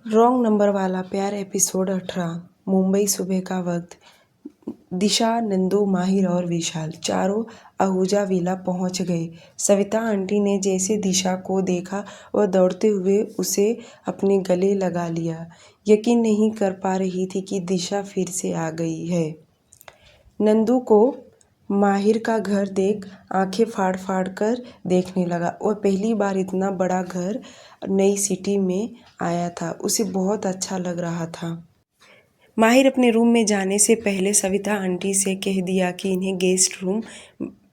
Wrong number वाला प्यार episode 18। Mumbai सुबह का वक्त। दिशा, नंदू, माहिर और विशाल चारों आहूजा विला पहुंच गए। सविता आंटी ने जैसे दिशा को देखा वह दौड़ते हुए उसे अपने गले लगा लिया। यकीन नहीं कर पा रही थी कि दिशा फिर से आ गई है। नंदू को माहिर का घर देख आंखें फाड़ फाड़ कर देखने लगा। वह पहली बार इतना बड़ा घर नई सिटी में आया था। उसे बहुत अच्छा लग रहा था। माहिर अपने रूम में जाने से पहले सविता आंटी से कह दिया कि इन्हें गेस्ट रूम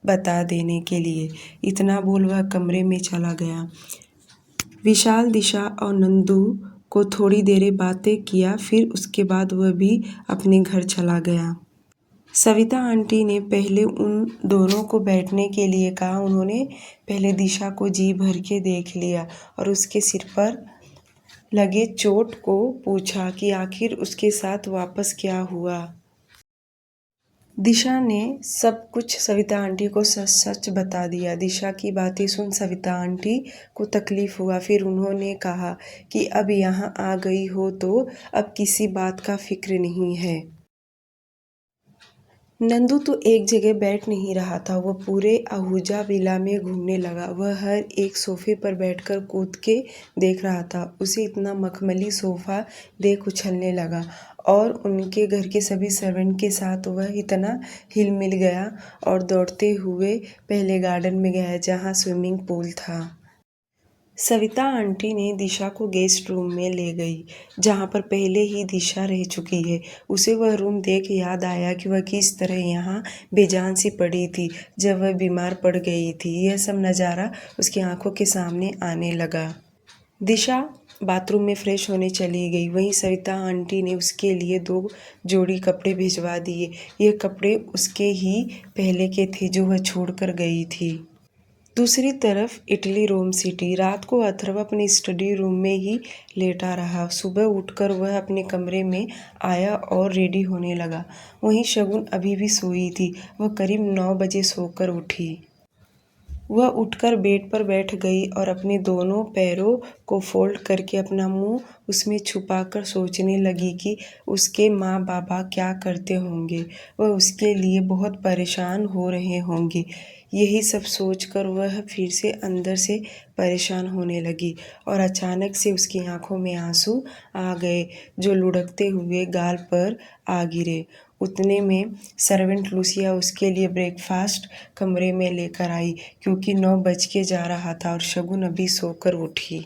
बता देने के लिए। इतना बोल वह कमरे में चला गया। विशाल, दिशा और नंदू को थोड़ी देर बातें किया, फिर उसके बाद वह भी अपने घर चला गया। सविता आंटी ने पहले उन दोनों को बैठने के लिए कहा। उन्होंने पहले दिशा को जी भर के देख लिया और उसके सिर पर लगे चोट को पूछा कि आखिर उसके साथ वापस क्या हुआ। दिशा ने सब कुछ सविता आंटी को सच सच बता दिया। दिशा की बातें सुन सविता आंटी को तकलीफ हुआ। फिर उन्होंने कहा कि अब यहाँ आ गई हो तो अब किसी बात का फिक्र नहीं है। नंदू तो एक जगह बैठ नहीं रहा था। वह पूरे आहूजा विला में घूमने लगा। वह हर एक सोफे पर बैठकर कूद के देख रहा था। उसे इतना मखमली सोफा देख उछलने लगा और उनके घर के सभी सर्वेंट के साथ वह इतना हिल मिल गया और दौड़ते हुए पहले गार्डन में गया जहाँ स्विमिंग पूल था। सविता आंटी ने दिशा को गेस्ट रूम में ले गई, जहाँ पर पहले ही दिशा रह चुकी है। उसे वह रूम देख याद आया कि वह किस तरह यहाँ बेजान सी पड़ी थी जब वह बीमार पड़ गई थी। यह सब नज़ारा उसकी आंखों के सामने आने लगा। दिशा बाथरूम में फ्रेश होने चली गई। वहीं सविता आंटी ने उसके लिए 2 जोड़ी कपड़े भिजवा दिए। ये कपड़े उसके ही पहले के थे जो वह छोड़ कर गई थी। दूसरी तरफ इटली रोम सिटी। रात को अथर्व अपने स्टडी रूम में ही लेटा रहा। सुबह उठकर वह अपने कमरे में आया और रेडी होने लगा। वहीं शगुन अभी भी सोई थी। वह करीब 9 बजे सोकर उठी। वह उठकर बेड पर बैठ गई और अपने दोनों पैरों को फोल्ड करके अपना मुंह उसमें छुपाकर सोचने लगी कि उसके माँ बाबा क्या करते होंगे। वह उसके लिए बहुत परेशान हो रहे होंगे। यही सब सोचकर वह फिर से अंदर से परेशान होने लगी और अचानक से उसकी आंखों में आंसू आ गए जो लुढ़कते हुए गाल पर आ गिरे। उतने में सर्वेंट लूसिया उसके लिए ब्रेकफास्ट कमरे में लेकर आई, क्योंकि 9 बज के जा रहा था और शगुन अभी सोकर उठी।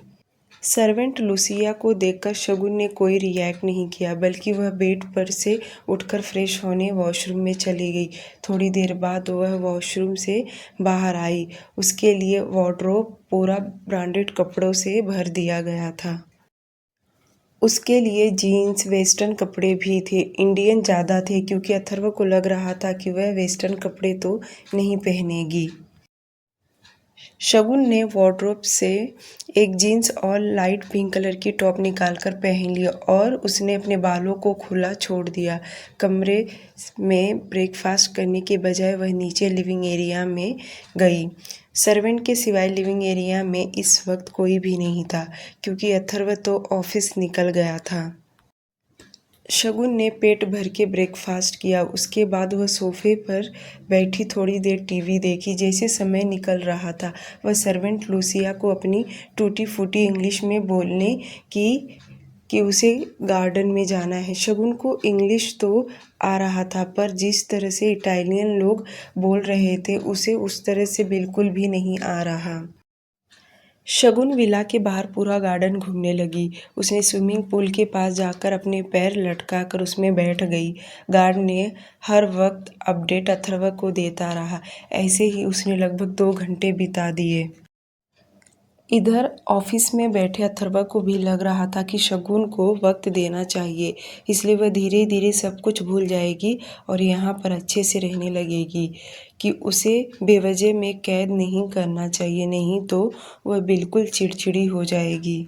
सर्वेंट लूसिया को देखकर शगुन ने कोई रिएक्ट नहीं किया, बल्कि वह बेड पर से उठकर फ्रेश होने वॉशरूम में चली गई। थोड़ी देर बाद वह वॉशरूम से बाहर आई। उसके लिए वार्डरोब पूरा ब्रांडेड कपड़ों से भर दिया गया था। उसके लिए जीन्स, वेस्टर्न कपड़े भी थे। इंडियन ज़्यादा थे क्योंकि अथर्व को लग रहा था कि वह वेस्टर्न कपड़े तो नहीं पहनेगी। शगुन ने वार्डरोब से एक जीन्स और लाइट पिंक कलर की टॉप निकालकर पहन लिया और उसने अपने बालों को खुला छोड़ दिया। कमरे में ब्रेकफास्ट करने के बजाय वह नीचे लिविंग एरिया में गई। सर्वेंट के सिवाय लिविंग एरिया में इस वक्त कोई भी नहीं था, क्योंकि अथर्व तो ऑफिस निकल गया था। शगुन ने पेट भर के ब्रेकफास्ट किया। उसके बाद वह सोफे पर बैठी थोड़ी देर टीवी देखी। जैसे समय निकल रहा था वह सर्वेंट लूसिया को अपनी टूटी फूटी इंग्लिश में बोलने की कि उसे गार्डन में जाना है। शगुन को इंग्लिश तो आ रहा था, पर जिस तरह से इटालियन लोग बोल रहे थे उसे उस तरह से बिल्कुल भी नहीं आ रहा। शगुन विला के बाहर पूरा गार्डन घूमने लगी। उसने स्विमिंग पूल के पास जाकर अपने पैर लटकाकर उसमें बैठ गई। गार्ड ने हर वक्त अपडेट अथर्व को देता रहा। ऐसे ही उसने लगभग 2 घंटे बिता दिए। इधर ऑफिस में बैठे अथर्व को भी लग रहा था कि शगुन को वक्त देना चाहिए, इसलिए वह धीरे धीरे सब कुछ भूल जाएगी और यहाँ पर अच्छे से रहने लगेगी कि उसे बेवजह में कैद नहीं करना चाहिए, नहीं तो वह बिल्कुल चिड़चिड़ी हो जाएगी।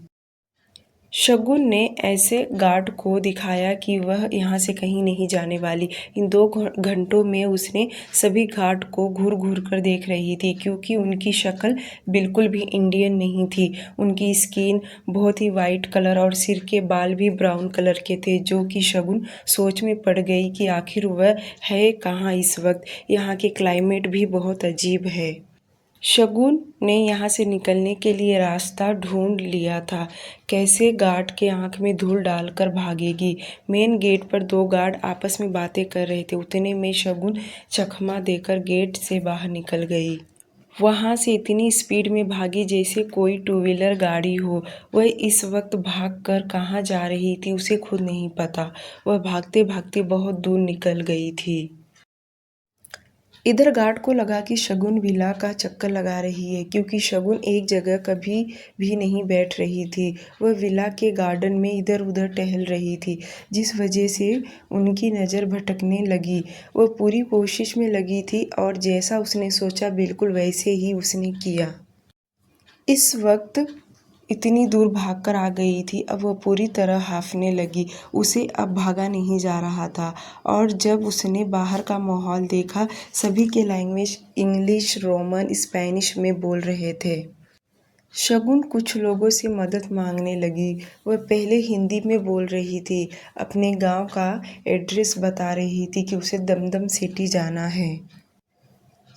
शगुन ने ऐसे गार्ड को दिखाया कि वह यहाँ से कहीं नहीं जाने वाली। इन 2 घंटों में उसने सभी गार्ड को घूर घूर कर देख रही थी, क्योंकि उनकी शक्ल बिल्कुल भी इंडियन नहीं थी। उनकी स्किन बहुत ही वाइट कलर और सिर के बाल भी ब्राउन कलर के थे, जो कि शगुन सोच में पड़ गई कि आखिर वह है कहाँ इस वक्त। यहाँ के क्लाइमेट भी बहुत अजीब है। शगुन ने यहाँ से निकलने के लिए रास्ता ढूंढ लिया था। कैसे गार्ड के आंख में धूल डालकर भागेगी। मेन गेट पर 2 गार्ड आपस में बातें कर रहे थे। उतने में शगुन चकमा देकर गेट से बाहर निकल गई। वहाँ से इतनी स्पीड में भागी जैसे कोई 2 व्हीलर गाड़ी हो। वह इस वक्त भाग कर कहाँ जा रही थी उसे खुद नहीं पता। वह भागते भागते बहुत दूर निकल गई थी। इधर गार्ड को लगा कि शगुन विला का चक्कर लगा रही है, क्योंकि शगुन एक जगह कभी भी नहीं बैठ रही थी। वह विला के गार्डन में इधर उधर टहल रही थी, जिस वजह से उनकी नज़र भटकने लगी। वह पूरी कोशिश में लगी थी और जैसा उसने सोचा बिल्कुल वैसे ही उसने किया। इस वक्त इतनी दूर भागकर आ गई थी, अब वह पूरी तरह हांफने लगी। उसे अब भागा नहीं जा रहा था। और जब उसने बाहर का माहौल देखा, सभी के लैंग्वेज इंग्लिश, रोमन, स्पेनिश में बोल रहे थे। शगुन कुछ लोगों से मदद मांगने लगी। वह पहले हिंदी में बोल रही थी, अपने गांव का एड्रेस बता रही थी कि उसे दमदम सिटी जाना है।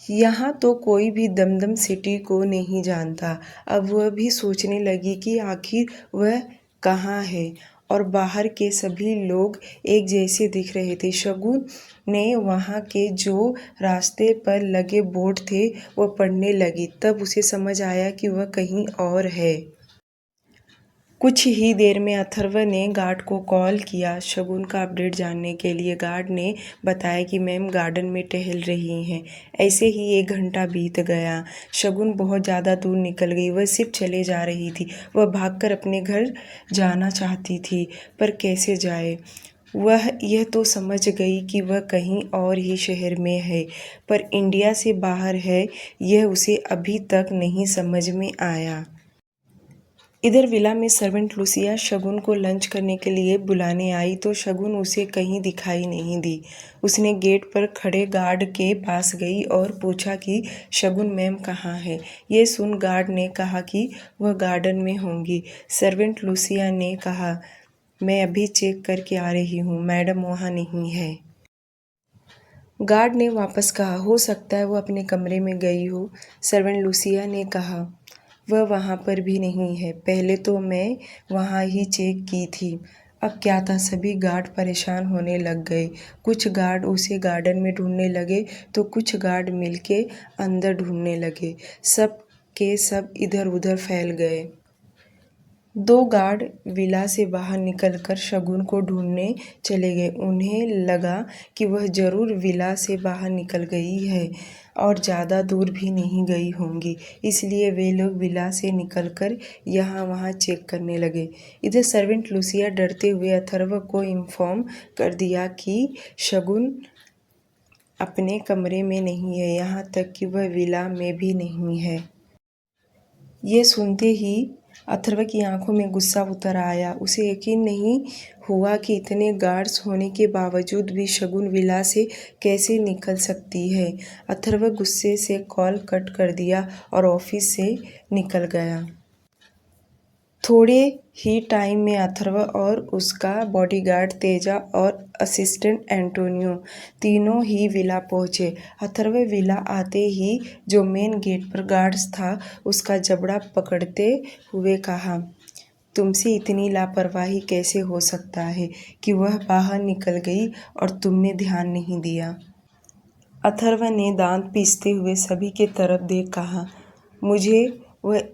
यहाँ तो कोई भी दमदम सिटी को नहीं जानता। अब वह भी सोचने लगी कि आखिर वह कहाँ है, और बाहर के सभी लोग एक जैसे दिख रहे थे। शगुन ने वहाँ के जो रास्ते पर लगे बोर्ड थे वह पढ़ने लगी। तब उसे समझ आया कि वह कहीं और है। कुछ ही देर में अथर्व ने गार्ड को कॉल किया शगुन का अपडेट जानने के लिए। गार्ड ने बताया कि मैम गार्डन में टहल रही हैं। ऐसे ही 1 घंटा बीत गया। शगुन बहुत ज़्यादा दूर निकल गई। वह सिर्फ चले जा रही थी। वह भागकर अपने घर जाना चाहती थी, पर कैसे जाए। वह यह तो समझ गई कि वह कहीं और ही शहर में है, पर इंडिया से बाहर है, यह उसे अभी तक नहीं समझ में आया। इधर विला में सर्वेंट लूसिया शगुन को लंच करने के लिए बुलाने आई, तो शगुन उसे कहीं दिखाई नहीं दी। उसने गेट पर खड़े गार्ड के पास गई और पूछा कि शगुन मैम कहाँ है। ये सुन गार्ड ने कहा कि वह गार्डन में होंगी। सर्वेंट लूसिया ने कहा, मैं अभी चेक करके आ रही हूँ, मैडम वहाँ नहीं है। गार्ड ने वापस कहा, हो सकता है वो अपने कमरे में गई हो। सर्वेंट लूसिया ने कहा, वह वहाँ पर भी नहीं है। पहले तो मैं वहाँ ही चेक की थी। अब क्या था, सभी गार्ड परेशान होने लग गए। कुछ गार्ड उसे गार्डन में ढूंढने लगे, तो कुछ गार्ड मिलके अंदर ढूंढने लगे। सब के सब इधर उधर फैल गए। 2 गार्ड विला से बाहर निकलकर शगुन को ढूंढने चले गए। उन्हें लगा कि वह जरूर विला से बाहर निकल गई है और ज़्यादा दूर भी नहीं गई होंगी, इसलिए वे लोग विला से निकलकर यहाँ वहाँ चेक करने लगे। इधर सर्वेंट लूसिया डरते हुए अथर्व को इन्फॉर्म कर दिया कि शगुन अपने कमरे में नहीं है, यहाँ तक कि वह विला में भी नहीं है। ये सुनते ही अथर्व की आंखों में गुस्सा उतर आया। उसे यकीन नहीं हुआ कि इतने गार्ड्स होने के बावजूद भी शगुन विला से कैसे निकल सकती है। अथर्व गुस्से से कॉल कट कर दिया और ऑफिस से निकल गया। थोड़े ही टाइम में अथर्व और उसका बॉडीगार्ड तेजा और असिस्टेंट एंटोनियो तीनों ही विला पहुंचे। अथर्व विला आते ही जो मेन गेट पर गार्ड्स था उसका जबड़ा पकड़ते हुए कहा, तुमसे इतनी लापरवाही कैसे हो सकता है कि वह बाहर निकल गई और तुमने ध्यान नहीं दिया। अथर्व ने दांत पीसते हुए सभी के तरफ देख कहा, मुझे वह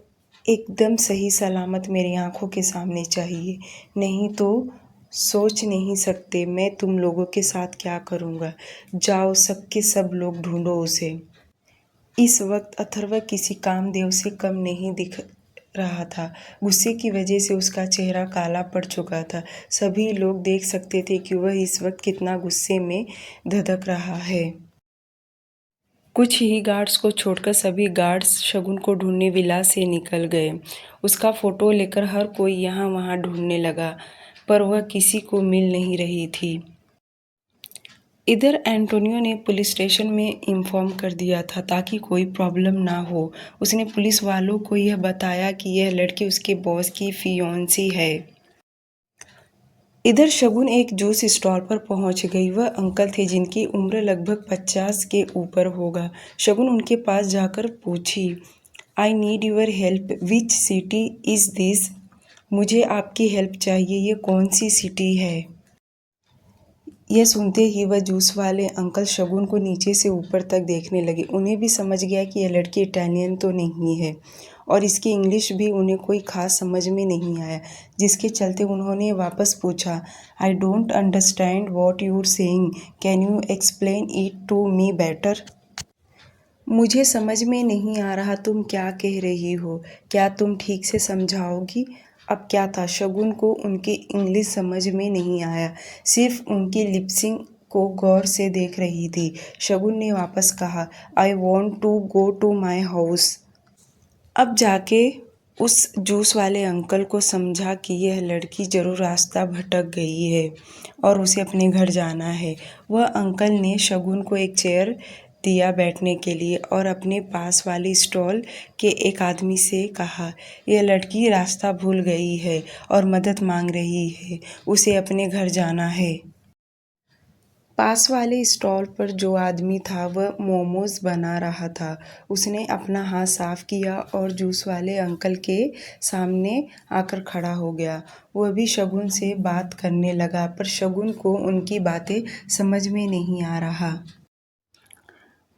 एकदम सही सलामत मेरी आंखों के सामने चाहिए, नहीं तो सोच नहीं सकते मैं तुम लोगों के साथ क्या करूँगा। जाओ सबके सब लोग ढूंढो उसे। इस वक्त अथर्व किसी कामदेव से कम नहीं दिख रहा था। गुस्से की वजह से उसका चेहरा काला पड़ चुका था। सभी लोग देख सकते थे कि वह इस वक्त कितना गुस्से में धधक रहा है। कुछ ही गार्ड्स को छोड़कर सभी गार्ड्स शगुन को ढूंढने विला से निकल गए। उसका फोटो लेकर हर कोई यहाँ वहाँ ढूंढने लगा, पर वह किसी को मिल नहीं रही थी। इधर एंटोनियो ने पुलिस स्टेशन में इन्फॉर्म कर दिया था ताकि कोई प्रॉब्लम ना हो। उसने पुलिस वालों को यह बताया कि यह लड़की उसके बॉस की फियोंसी है। इधर शगुन एक जूस स्टॉल पर पहुंच गई। वह अंकल थे जिनकी उम्र लगभग 50 के ऊपर होगा। शगुन उनके पास जाकर पूछी, I need your help, which city is this? मुझे आपकी हेल्प चाहिए, ये कौन सी सिटी है? यह सुनते ही वह जूस वाले अंकल शगुन को नीचे से ऊपर तक देखने लगे। उन्हें भी समझ गया कि यह लड़की इटालियन तो नहीं है और इसकी इंग्लिश भी उन्हें कोई खास समझ में नहीं आया, जिसके चलते उन्होंने वापस पूछा, I don't understand what you're saying, can you explain it to me better? मुझे समझ में नहीं आ रहा तुम क्या कह रही हो, क्या तुम ठीक से समझाओगी? अब क्या था, शगुन को उनकी इंग्लिश समझ में नहीं आया, सिर्फ उनकी लिपसिंग को गौर से देख रही थी। शगुन ने वापस कहा, I want to go to my house. अब जाके उस जूस वाले अंकल को समझा कि यह लड़की जरूर रास्ता भटक गई है और उसे अपने घर जाना है। वह अंकल ने शगुन को एक चेयर दिया बैठने के लिए और अपने पास वाली स्टॉल के एक आदमी से कहा, यह लड़की रास्ता भूल गई है और मदद मांग रही है, उसे अपने घर जाना है। पास वाले स्टॉल पर जो आदमी था वह मोमोज बना रहा था। उसने अपना हाथ साफ किया और जूस वाले अंकल के सामने आकर खड़ा हो गया। वह भी शगुन से बात करने लगा, पर शगुन को उनकी बातें समझ में नहीं आ रहा।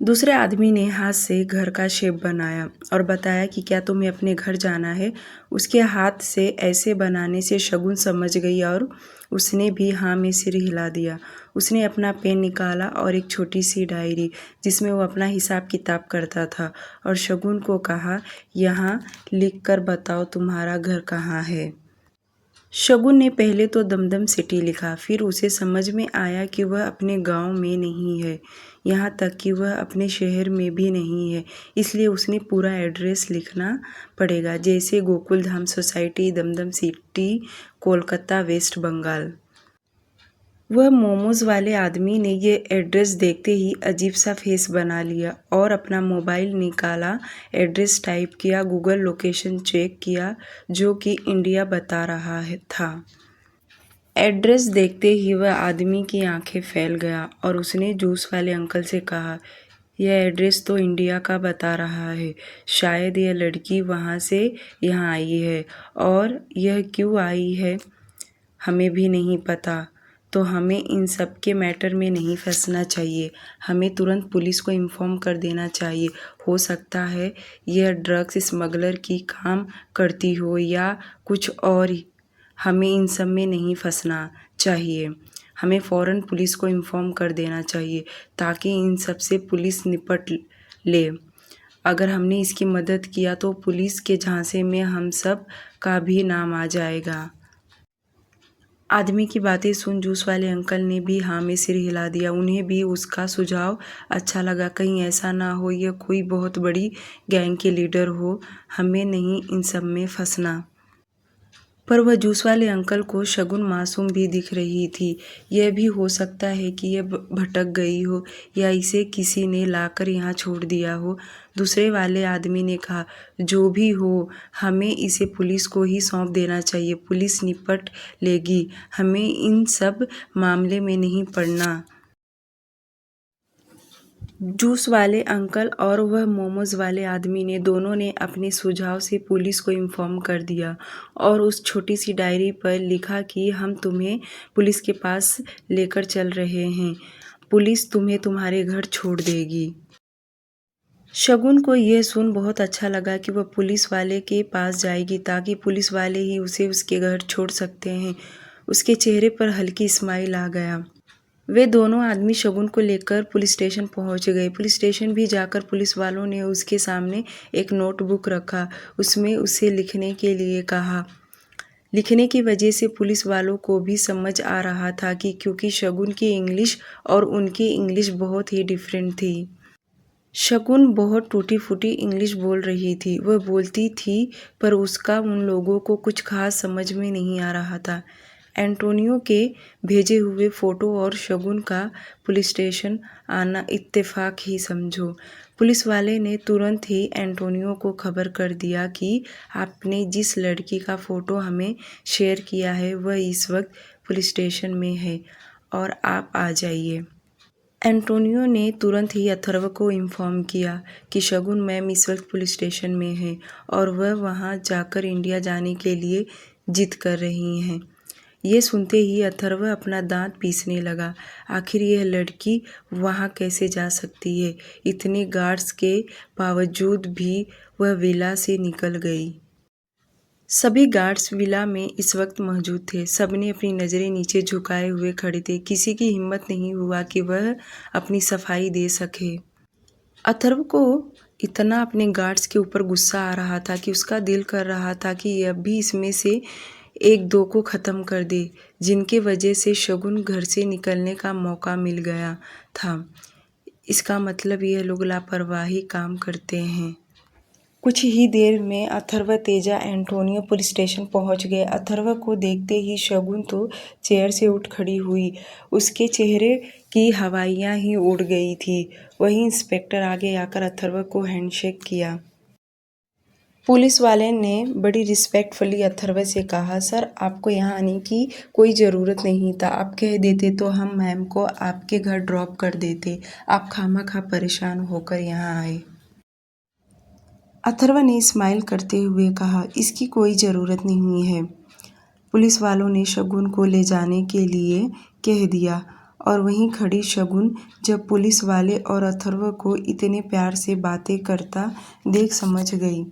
दूसरे आदमी ने हाथ से घर का शेप बनाया और बताया कि क्या तुम्हें अपने घर जाना है? उसके हाथ से ऐसे बनाने से शगुन समझ गई और उसने भी हाँ में सिर हिला दिया। उसने अपना पेन निकाला और एक छोटी सी डायरी जिसमें वो अपना हिसाब किताब करता था और शगुन को कहा, यहाँ लिख कर बताओ तुम्हारा घर कहाँ है। शगुन ने पहले तो दमदम सिटी लिखा, फिर उसे समझ में आया कि वह अपने गांव में नहीं है, यहाँ तक कि वह अपने शहर में भी नहीं है, इसलिए उसने पूरा एड्रेस लिखना पड़ेगा, जैसे गोकुल धाम सोसाइटी, दमदम सिटी, कोलकाता, वेस्ट बंगाल। वह मोमोज वाले आदमी ने ये एड्रेस देखते ही अजीब सा फेस बना लिया और अपना मोबाइल निकाला, एड्रेस टाइप किया, गूगल लोकेशन चेक किया जो कि इंडिया बता रहा था। एड्रेस देखते ही वह आदमी की आंखें फैल गया और उसने जूस वाले अंकल से कहा, यह एड्रेस तो इंडिया का बता रहा है, शायद यह लड़की वहाँ से यहाँ आई है और यह क्यों आई है हमें भी नहीं पता। तो हमें इन सब के मैटर में नहीं फंसना चाहिए, हमें तुरंत पुलिस को इन्फॉर्म कर देना चाहिए। हो सकता है यह ड्रग्स स्मगलर की काम करती हो या कुछ और, हमें इन सब में नहीं फंसना चाहिए। हमें फ़ौरन पुलिस को इन्फॉर्म कर देना चाहिए ताकि इन सब से पुलिस निपट ले। अगर हमने इसकी मदद किया तो पुलिस के झांसे में हम सब का भी नाम आ जाएगा। आदमी की बातें सुन जूस वाले अंकल ने भी हाँ में सिर हिला दिया। उन्हें भी उसका सुझाव अच्छा लगा। कहीं ऐसा ना हो यह कोई बहुत बड़ी गैंग के लीडर हो, हमें नहीं इन सब में फंसना। पर वह जूस वाले अंकल को शगुन मासूम भी दिख रही थी। यह भी हो सकता है कि यह भटक गई हो या इसे किसी ने लाकर यहाँ छोड़ दिया हो। दूसरे वाले आदमी ने कहा, जो भी हो हमें इसे पुलिस को ही सौंप देना चाहिए, पुलिस निपट लेगी, हमें इन सब मामले में नहीं पड़ना। जूस वाले अंकल और वह मोमोज वाले आदमी ने दोनों ने अपने सुझाव से पुलिस को इन्फॉर्म कर दिया और उस छोटी सी डायरी पर लिखा कि हम तुम्हें पुलिस के पास लेकर चल रहे हैं, पुलिस तुम्हें तुम्हारे घर छोड़ देगी। शगुन को यह सुन बहुत अच्छा लगा कि वह पुलिस वाले के पास जाएगी ताकि पुलिस वाले ही उसे उसके घर छोड़ सकते हैं। उसके चेहरे पर हल्की स्माइल आ गया। वे दोनों आदमी शगुन को लेकर पुलिस स्टेशन पहुंच गए। पुलिस स्टेशन भी जाकर पुलिस वालों ने उसके सामने एक नोटबुक रखा, उसमें उसे लिखने के लिए कहा। लिखने की वजह से पुलिस वालों को भी समझ आ रहा था कि क्योंकि शगुन की इंग्लिश और उनकी इंग्लिश बहुत ही डिफरेंट थी। शगुन बहुत टूटी फूटी इंग्लिश बोल रही थी। वह बोलती थी पर उसका उन लोगों को कुछ खास समझ में नहीं आ रहा था। एंटोनियो के भेजे हुए फोटो और शगुन का पुलिस स्टेशन आना इत्तेफाक ही समझो। पुलिस वाले ने तुरंत ही एंटोनियो को खबर कर दिया कि आपने जिस लड़की का फ़ोटो हमें शेयर किया है वह इस वक्त पुलिस स्टेशन में है और आप आ जाइए। एंटोनियो ने तुरंत ही अथर्व को इन्फॉर्म किया कि शगुन मैम इस वक्त पुलिस स्टेशन में है और वह वहां जाकर इंडिया जाने के लिए जिद कर रही हैं। ये सुनते ही अथर्व अपना दांत पीसने लगा। आखिर यह लड़की वहां कैसे जा सकती है? इतने गार्ड्स के बावजूद भी वह विला से निकल गई। सभी गार्ड्स विला में इस वक्त मौजूद थे। सबने अपनी नज़रें नीचे झुकाए हुए खड़े थे। किसी की हिम्मत नहीं हुआ कि वह अपनी सफाई दे सके। अथर्व को इतना अपने गार्ड्स के ऊपर गुस्सा आ रहा था कि उसका दिल कर रहा था कि अब भी इसमें से एक दो को ख़त्म कर दे, जिनके वजह से शगुन घर से निकलने का मौका मिल गया था। इसका मतलब यह लोग लापरवाही काम करते हैं। कुछ ही देर में Atharva, Teja, Antonio police station पहुंच गए। अथर्व को देखते ही शगुन तो चेयर से उठ खड़ी हुई। उसके चेहरे की हवाइयां ही उड़ गई थी। वहीं इंस्पेक्टर आगे आकर अथर्व को हैंडशेक किया। पुलिस वाले ने बड़ी रिस्पेक्टफुली अथर्व से कहा, सर आपको यहाँ आने की कोई ज़रूरत नहीं था। आप कह देते तो हम मैम को आपके घर ड्रॉप कर देते। आप खामखा परेशान होकर यहाँ आए। अथर्व ने स्माइल करते हुए कहा, इसकी कोई ज़रूरत नहीं है। पुलिस वालों ने शगुन को ले जाने के लिए कह दिया और वहीं खड़ी शगुन जब पुलिस वाले और अथर्व को इतने प्यार से बातें करता देख समझ गई,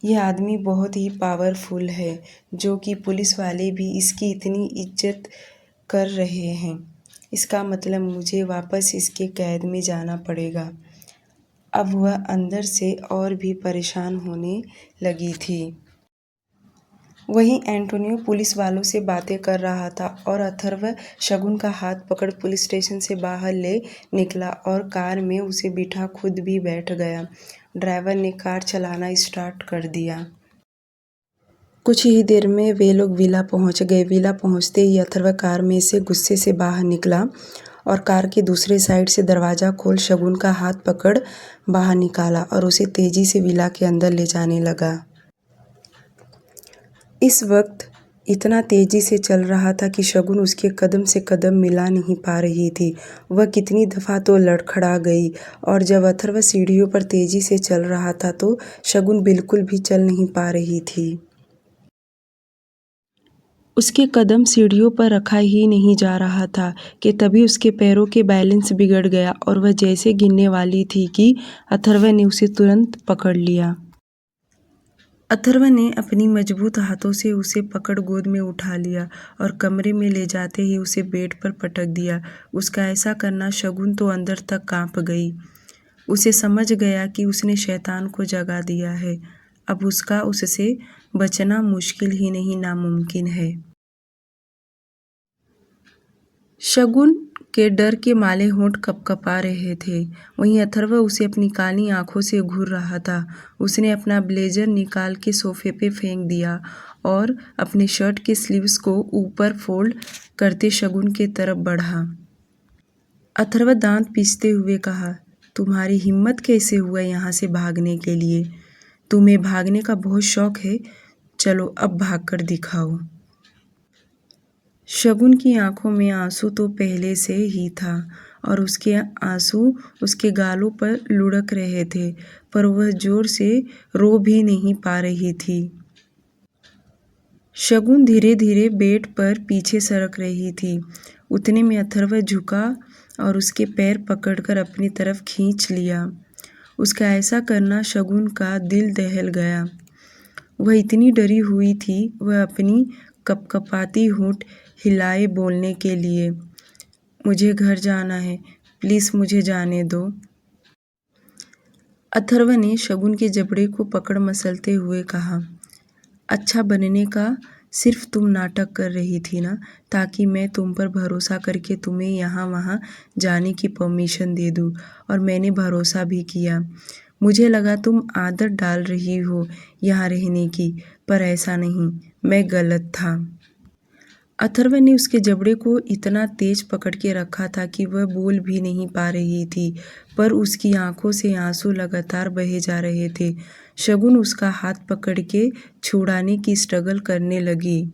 यह आदमी बहुत ही पावरफुल है, जो कि पुलिस वाले भी इसकी इतनी इज्जत कर रहे हैं। इसका मतलब मुझे वापस इसके कैद में जाना पड़ेगा। अब वह अंदर से और भी परेशान होने लगी थी। वहीं एंटोनियो पुलिस वालों से बातें कर रहा था और अथर्व शगुन का हाथ पकड़ पुलिस स्टेशन से बाहर ले निकला और कार में उसे बिठा खुद भी बैठ गया। ड्राइवर ने कार चलाना स्टार्ट कर दिया। कुछ ही देर में वे लोग विला पहुंच गए। विला पहुंचते ही अथर्व कार में से गुस्से से बाहर निकला और कार के दूसरे साइड से दरवाज़ा खोल शगुन का हाथ पकड़ बाहर निकाला और उसे तेजी से विला के अंदर ले जाने लगा। इस वक्त इतना तेजी से चल रहा था कि शगुन उसके कदम से कदम मिला नहीं पा रही थी। वह कितनी दफ़ा तो लड़खड़ा गई और जब अथर्व सीढ़ियों पर तेजी से चल रहा था तो शगुन बिल्कुल भी चल नहीं पा रही थी। उसके कदम सीढ़ियों पर रखा ही नहीं जा रहा था कि तभी उसके पैरों के बैलेंस बिगड़ गया और वह जैसे गिरने वाली थी कि अथर्व ने उसे तुरंत पकड़ लिया। अथर्व ने अपनी मजबूत हाथों से उसे पकड़ गोद में उठा लिया और कमरे में ले जाते ही उसे बेड पर पटक दिया। उसका ऐसा करना शगुन तो अंदर तक कांप गई। उसे समझ गया कि उसने शैतान को जगा दिया है। अब उसका उससे बचना मुश्किल ही नहीं नामुमकिन है। शगुन के डर के माले होंठ कपकपा रहे थे। वहीं अथर्व उसे अपनी काली आंखों से घूर रहा था। उसने अपना ब्लेजर निकाल के सोफे पे फेंक दिया और अपने शर्ट के स्लीव्स को ऊपर फोल्ड करते शगुन के तरफ बढ़ा। अथर्व दांत पीसते हुए कहा, तुम्हारी हिम्मत कैसे हुआ यहाँ से भागने के लिए? तुम्हें भागने का बहुत शौक है, चलो अब भाग कर दिखाओ। शगुन की आंखों में आंसू तो पहले से ही था और उसके आंसू उसके गालों पर लुढ़क रहे थे, पर वह जोर से रो भी नहीं पा रही थी। शगुन धीरे धीरे बेड पर पीछे सरक रही थी। उतने में अथर्व झुका और उसके पैर पकड़कर अपनी तरफ खींच लिया। उसका ऐसा करना शगुन का दिल दहल गया। वह इतनी डरी हुई थी, वह अपनी कपकपाती होंठ हिलाए बोलने के लिए, मुझे घर जाना है, प्लीज़ मुझे जाने दो। अथर्व ने शगुन के जबड़े को पकड़ मसलते हुए कहा, अच्छा बनने का सिर्फ तुम नाटक कर रही थी ना, ताकि मैं तुम पर भरोसा करके तुम्हें यहाँ वहाँ जाने की परमिशन दे दूँ, और मैंने भरोसा भी किया। मुझे लगा तुम आदत डाल रही हो यहाँ रहने की, पर ऐसा नहीं, मैं गलत था। अथर्व ने उसके जबड़े को इतना तेज पकड़ के रखा था कि वह बोल भी नहीं पा रही थी, पर उसकी आंखों से आंसू लगातार बहे जा रहे थे। शगुन उसका हाथ पकड़ के छुड़ाने की स्ट्रगल करने लगी।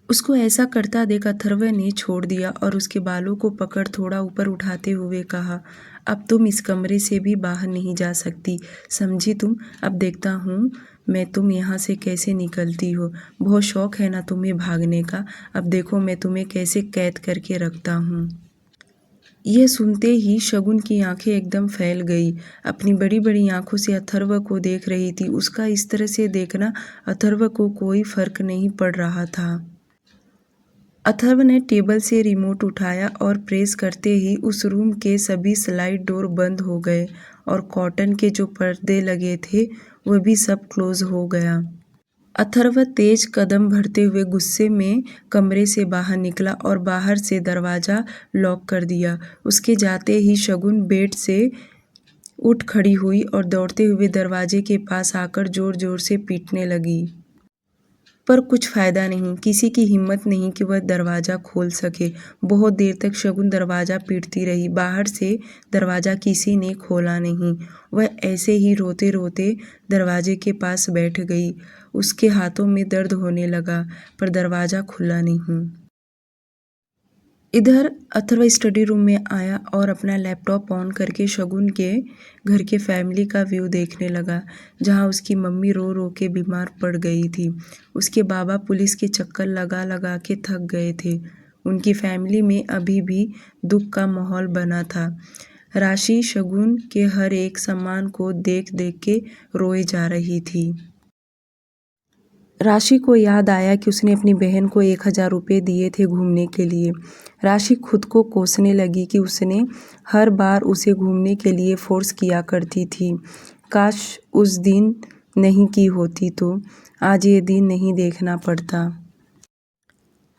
उसको ऐसा करता देख अथर्व ने छोड़ दिया और उसके बालों को पकड़ थोड़ा ऊपर उठाते हुए कहा, अब तुम इस कमरे से भी बाहर नहीं जा सकती, समझी तुम? अब देखता हूँ मैं तुम यहाँ से कैसे निकलती हो। बहुत शौक है ना तुम्हें भागने का, अब देखो मैं तुम्हें कैसे कैद करके रखता हूँ। यह सुनते ही शगुन की आंखें एकदम फैल गई। अपनी बड़ी बड़ी आंखों से अथर्व को देख रही थी। उसका इस तरह से देखना अथर्व को कोई फर्क नहीं पड़ रहा था। अथर्व ने टेबल से रिमोट उठाया और प्रेस करते ही उस रूम के सभी स्लाइड डोर बंद हो गए और कॉटन के जो पर्दे लगे थे वह भी सब क्लोज हो गया। अथर्व तेज कदम भरते हुए गुस्से में कमरे से बाहर निकला और बाहर से दरवाज़ा लॉक कर दिया। उसके जाते ही शगुन बेड से उठ खड़ी हुई और दौड़ते हुए दरवाजे के पास आकर जोर जोर से पीटने लगी। पर कुछ फ़ायदा नहीं, किसी की हिम्मत नहीं कि वह दरवाज़ा खोल सके। बहुत देर तक शगुन दरवाज़ा पीटती रही। बाहर से दरवाज़ा किसी ने खोला नहीं। वह ऐसे ही रोते रोते दरवाजे के पास बैठ गई। उसके हाथों में दर्द होने लगा, पर दरवाज़ा खुला नहीं। इधर अथर्व स्टडी रूम में आया और अपना लैपटॉप ऑन करके शगुन के घर के फैमिली का व्यू देखने लगा, जहां उसकी मम्मी रो रो के बीमार पड़ गई थी। उसके बाबा पुलिस के चक्कर लगा लगा के थक गए थे। उनकी फैमिली में अभी भी दुख का माहौल बना था। राशि शगुन के हर एक सामान को देख देख के रोए जा रही थी। राशि को याद आया कि उसने अपनी बहन को 1000 रुपये दिए थे घूमने के लिए। राशि खुद को कोसने लगी कि उसने हर बार उसे घूमने के लिए फोर्स किया करती थी। काश उस दिन नहीं की होती तो आज ये दिन नहीं देखना पड़ता।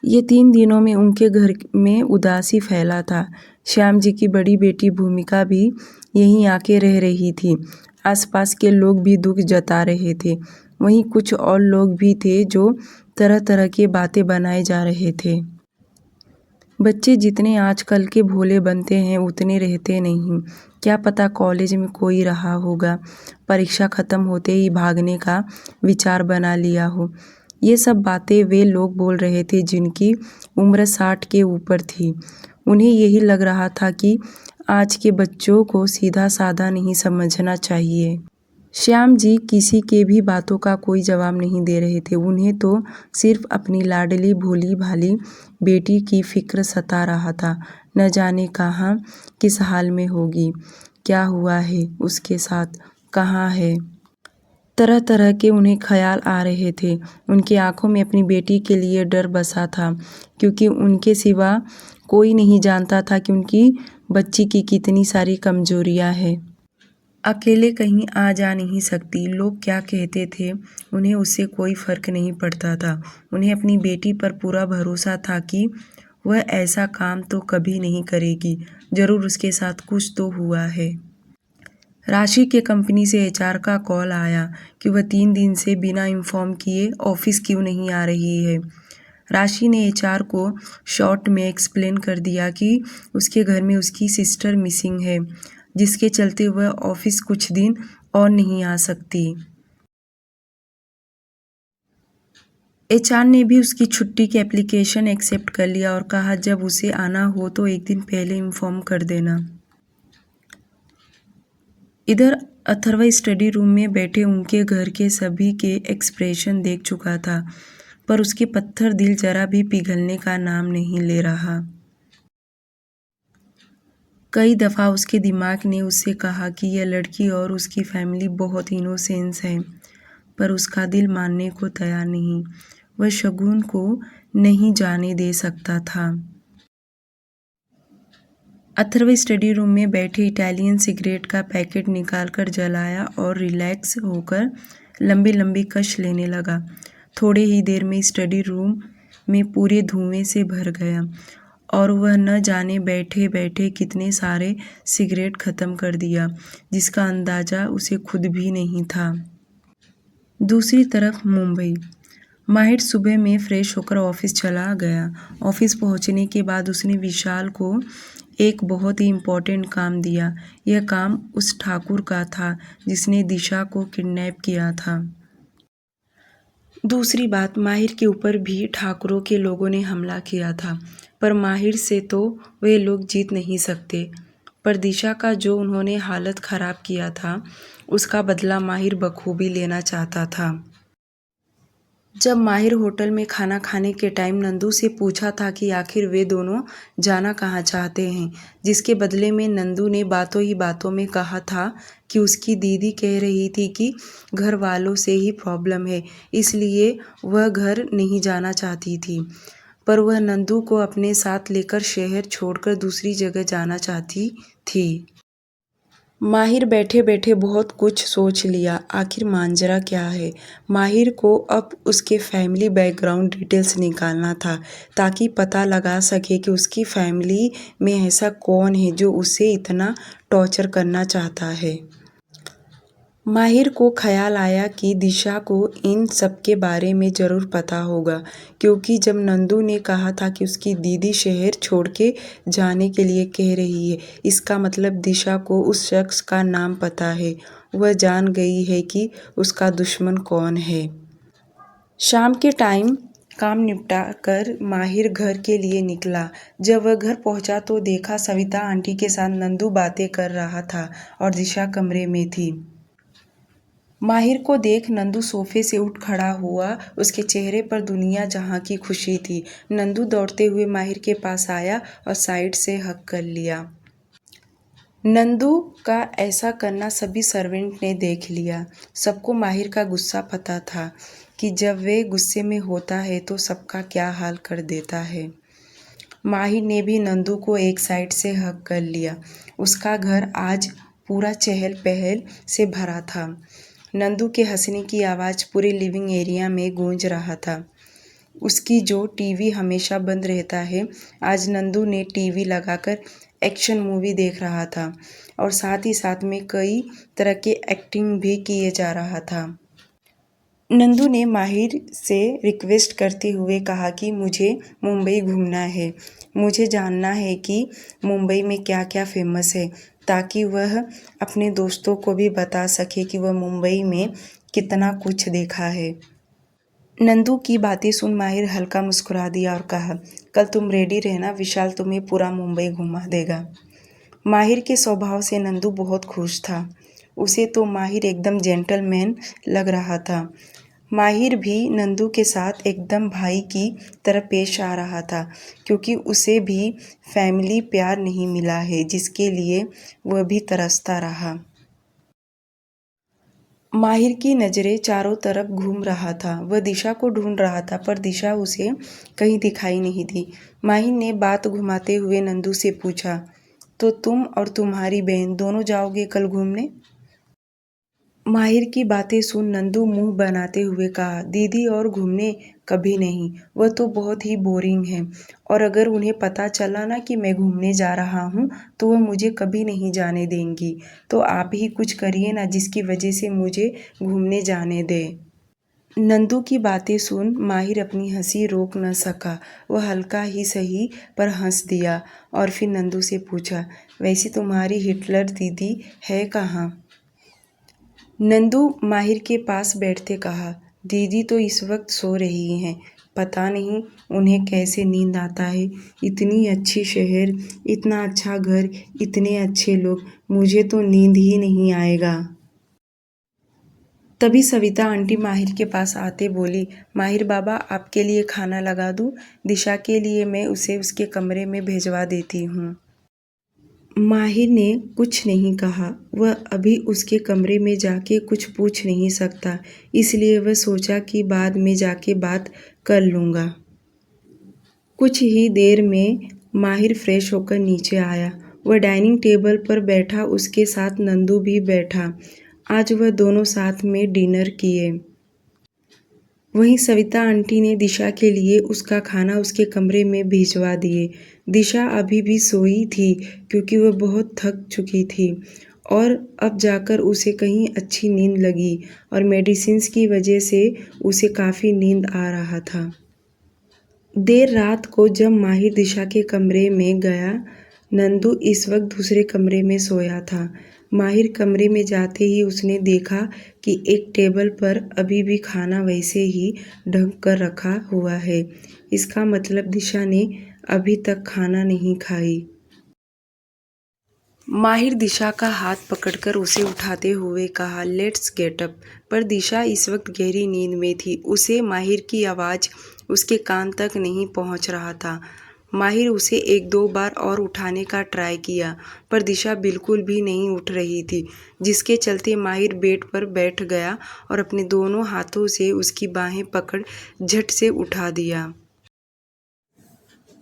ये 3 दिनों में उनके घर में उदासी फैला था। श्याम जी की बड़ी बेटी भूमिका भी यहीं आके रह रही थी। आसपास के लोग भी दुख जता रहे थे। वहीं कुछ और लोग भी थे जो तरह तरह की बातें बनाए जा रहे थे। बच्चे जितने आजकल के भोले बनते हैं उतने रहते नहीं। क्या पता कॉलेज में कोई रहा होगा, परीक्षा ख़त्म होते ही भागने का विचार बना लिया हो। ये सब बातें वे लोग बोल रहे थे जिनकी उम्र 60 के ऊपर थी। उन्हें यही लग रहा था कि आज के बच्चों को सीधा साधा नहीं समझना चाहिए। श्याम जी किसी के भी बातों का कोई जवाब नहीं दे रहे थे। उन्हें तो सिर्फ अपनी लाडली भोली भाली बेटी की फिक्र सता रहा था। न जाने कहाँ किस हाल में होगी, क्या हुआ है उसके साथ, कहाँ है। तरह तरह के उन्हें ख्याल आ रहे थे। उनकी आंखों में अपनी बेटी के लिए डर बसा था, क्योंकि उनके सिवा कोई नहीं जानता था कि उनकी बच्ची की कितनी सारी कमजोरियां हैं। अकेले कहीं आ जा नहीं सकती, लोग क्या कहते थे उन्हें उससे कोई फ़र्क नहीं पड़ता था। उन्हें अपनी बेटी पर पूरा भरोसा था कि वह ऐसा काम तो कभी नहीं करेगी। ज़रूर उसके साथ कुछ तो हुआ है। राशि के कंपनी से एचआर का कॉल आया कि वह 3 दिन से बिना इन्फॉर्म किए ऑफिस क्यों नहीं आ रही है। राशि ने एचआर को शॉर्ट में एक्सप्लेन कर दिया कि उसके घर में उसकी सिस्टर मिसिंग है, जिसके चलते वह ऑफिस कुछ दिन और नहीं आ सकती। एचआर ने भी उसकी छुट्टी की एप्लीकेशन एक्सेप्ट कर लिया और कहा जब उसे आना हो तो एक दिन पहले इन्फॉर्म कर देना। इधर अथर्व स्टडी रूम में बैठे उनके घर के सभी के एक्सप्रेशन देख चुका था, पर उसके पत्थर दिल जरा भी पिघलने का नाम नहीं ले रहा। कई दफ़ा उसके दिमाग ने उससे कहा कि यह लड़की और उसकी फैमिली बहुत इनोसेंस है, पर उसका दिल मानने को तैयार नहीं। वह शगुन को नहीं जाने दे सकता था। अथर्व स्टडी रूम में बैठे इटालियन सिगरेट का पैकेट निकालकर जलाया और रिलैक्स होकर लंबी लंबी कश लेने लगा। थोड़े ही देर में स्टडी रूम में पूरे धुएं से भर गया और वह न जाने बैठे बैठे कितने सारे सिगरेट ख़त्म कर दिया, जिसका अंदाज़ा उसे खुद भी नहीं था। दूसरी तरफ मुंबई। माहिर सुबह में फ्रेश होकर ऑफिस चला गया। ऑफिस पहुंचने के बाद उसने विशाल को एक बहुत ही इम्पोर्टेंट काम दिया। यह काम उस ठाकुर का था जिसने दिशा को किडनैप किया था। दूसरी बात, माहिर के ऊपर भी ठाकुरों के लोगों ने हमला किया था, पर माहिर से तो वे लोग जीत नहीं सकते। पर दिशा का जो उन्होंने हालत ख़राब किया था, उसका बदला माहिर बखूबी लेना चाहता था। जब माहिर होटल में खाना खाने के टाइम नंदू से पूछा था कि आखिर वे दोनों जाना कहाँ चाहते हैं, जिसके बदले में नंदू ने बातों ही बातों में कहा था कि उसकी दीदी कह रही थी कि घर वालों से ही प्रॉब्लम है, इसलिए वह घर नहीं जाना चाहती थी। पर वह नंदू को अपने साथ लेकर शहर छोड़कर दूसरी जगह जाना चाहती थी। माहिर बैठे बैठे बहुत कुछ सोच लिया, आखिर मांजरा क्या है। माहिर को अब उसके फैमिली बैकग्राउंड डिटेल्स निकालना था, ताकि पता लगा सके कि उसकी फैमिली में ऐसा कौन है जो उसे इतना टॉर्चर करना चाहता है। माहिर को ख्याल आया कि दिशा को इन सब के बारे में ज़रूर पता होगा, क्योंकि जब नंदू ने कहा था कि उसकी दीदी शहर छोड़ के जाने के लिए कह रही है, इसका मतलब दिशा को उस शख्स का नाम पता है। वह जान गई है कि उसका दुश्मन कौन है। शाम के टाइम काम निपटा कर माहिर घर के लिए निकला। जब वह घर पहुंचा तो देखा सविता आंटी के साथ नंदू बातें कर रहा था और दिशा कमरे में थी। माहिर को देख नंदू सोफे से उठ खड़ा हुआ। उसके चेहरे पर दुनिया जहां की खुशी थी। नंदू दौड़ते हुए माहिर के पास आया और साइड से हग कर लिया। नंदू का ऐसा करना सभी सर्वेंट ने देख लिया। सबको माहिर का गुस्सा पता था कि जब वे गुस्से में होता है तो सबका क्या हाल कर देता है। माहिर ने भी नंदू को एक साइड से हग कर लिया। उसका घर आज पूरा चहल पहल से भरा था। नंदू के हंसने की आवाज़ पूरे लिविंग एरिया में गूंज रहा था। उसकी जो टीवी हमेशा बंद रहता है, आज नंदू ने टीवी लगाकर एक्शन मूवी देख रहा था और साथ ही साथ में कई तरह के एक्टिंग भी किए जा रहा था। नंदू ने माहिर से रिक्वेस्ट करते हुए कहा कि मुझे मुंबई घूमना है, मुझे जानना है कि मुंबई में क्या क्या फेमस है, ताकि वह अपने दोस्तों को भी बता सके कि वह मुंबई में कितना कुछ देखा है। नंदू की बातें सुन माहिर हल्का मुस्कुरा दिया और कहा, कल तुम रेडी रहना, विशाल तुम्हें पूरा मुंबई घुमा देगा। माहिर के स्वभाव से नंदू बहुत खुश था। उसे तो माहिर एकदम जेंटलमैन लग रहा था। माहिर भी नंदू के साथ एकदम भाई की तरह पेश आ रहा था, क्योंकि उसे भी फैमिली प्यार नहीं मिला है, जिसके लिए वह भी तरसता रहा। माहिर की नज़रें चारों तरफ घूम रहा था। वह दिशा को ढूंढ रहा था, पर दिशा उसे कहीं दिखाई नहीं दी। माहिर ने बात घुमाते हुए नंदू से पूछा, तो तुम और तुम्हारी बहन दोनों जाओगे कल घूमने? माहिर की बातें सुन नंदू मुंह बनाते हुए कहा, दीदी और घूमने कभी नहीं, वह तो बहुत ही बोरिंग है, और अगर उन्हें पता चला ना कि मैं घूमने जा रहा हूँ तो वह मुझे कभी नहीं जाने देंगी। तो आप ही कुछ करिए ना, जिसकी वजह से मुझे घूमने जाने दे। नंदू की बातें सुन माहिर अपनी हंसी रोक न सका। वह हल्का ही सही पर हंस दिया और फिर नंदू से पूछा, वैसे तुम्हारी हिटलर दीदी है कहाँ? नंदू माहिर के पास बैठते कहा, दीदी तो इस वक्त सो रही हैं, पता नहीं उन्हें कैसे नींद आता है। इतनी अच्छी शहर, इतना अच्छा घर, इतने अच्छे लोग, मुझे तो नींद ही नहीं आएगा। तभी सविता आंटी माहिर के पास आते बोली, माहिर बाबा आपके लिए खाना लगा दूँ? दिशा के लिए मैं उसे उसके कमरे में भेजवा देती हूँ। माहिर ने कुछ नहीं कहा। वह अभी उसके कमरे में जाके कुछ पूछ नहीं सकता, इसलिए वह सोचा कि बाद में जाके बात कर लूँगा। कुछ ही देर में माहिर फ्रेश होकर नीचे आया। वह डाइनिंग टेबल पर बैठा, उसके साथ नंदू भी बैठा। आज वह दोनों साथ में डिनर किए। वहीं सविता आंटी ने दिशा के लिए उसका खाना उसके कमरे में भिजवा दिए। दिशा अभी भी सोई थी क्योंकि वह बहुत थक चुकी थी और अब जाकर उसे कहीं अच्छी नींद लगी और मेडिसिन्स की वजह से उसे काफ़ी नींद आ रहा था। देर रात को जब माहिर दिशा के कमरे में गया, नंदू इस वक्त दूसरे कमरे में सोया था। माहिर कमरे में जाते ही उसने देखा कि एक टेबल पर अभी भी खाना वैसे ही ढक कर रखा हुआ है। इसका मतलब दिशा ने अभी तक खाना नहीं खाई। माहिर दिशा का हाथ पकड़कर उसे उठाते हुए कहा, लेट्स गेट अप। पर दिशा इस वक्त गहरी नींद में थी। उसे माहिर की आवाज़ उसके कान तक नहीं पहुंच रहा था। माहिर उसे एक दो बार और उठाने का ट्राई किया पर दिशा बिल्कुल भी नहीं उठ रही थी, जिसके चलते माहिर बेड पर बैठ गया और अपने दोनों हाथों से उसकी बाहें पकड़ झट से उठा दिया।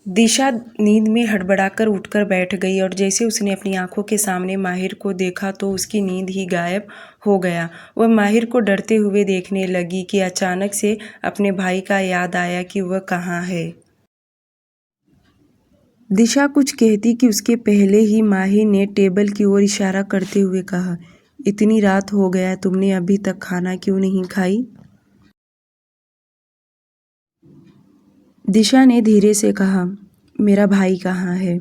दिशा नींद में हड़बड़ाकर उठकर बैठ गई और जैसे उसने अपनी आंखों के सामने माहिर को देखा तो उसकी नींद ही गायब हो गया। वह माहिर को डरते हुए देखने लगी कि अचानक से अपने भाई का याद आया कि वह कहाँ है। दिशा कुछ कहती कि उसके पहले ही माहिर ने टेबल की ओर इशारा करते हुए कहा, इतनी रात हो गया, तुमने अभी तक खाना क्यों नहीं खाई? दिशा ने धीरे से कहा, मेरा भाई कहाँ है?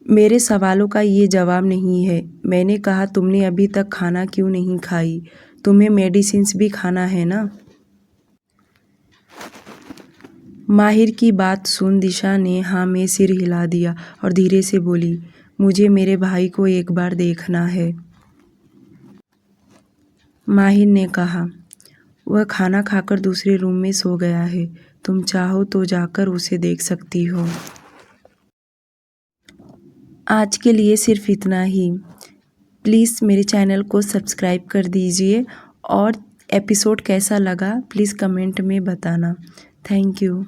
मेरे सवालों का ये जवाब नहीं है। मैंने कहा तुमने अभी तक खाना क्यों नहीं खाई? तुम्हें मेडिसिन्स भी खाना है ना? माहिर की बात सुन दिशा ने हाँ में सिर हिला दिया और धीरे से बोली, मुझे मेरे भाई को एक बार देखना है। माहिर ने कहा, वह खाना खाकर दूसरे रूम में सो गया है। तुम चाहो तो जाकर उसे देख सकती हो। आज के लिए सिर्फ इतना ही। प्लीज़ मेरे चैनल को सब्सक्राइब कर दीजिए और एपिसोड कैसा लगा प्लीज़ कमेंट में बताना। Thank you.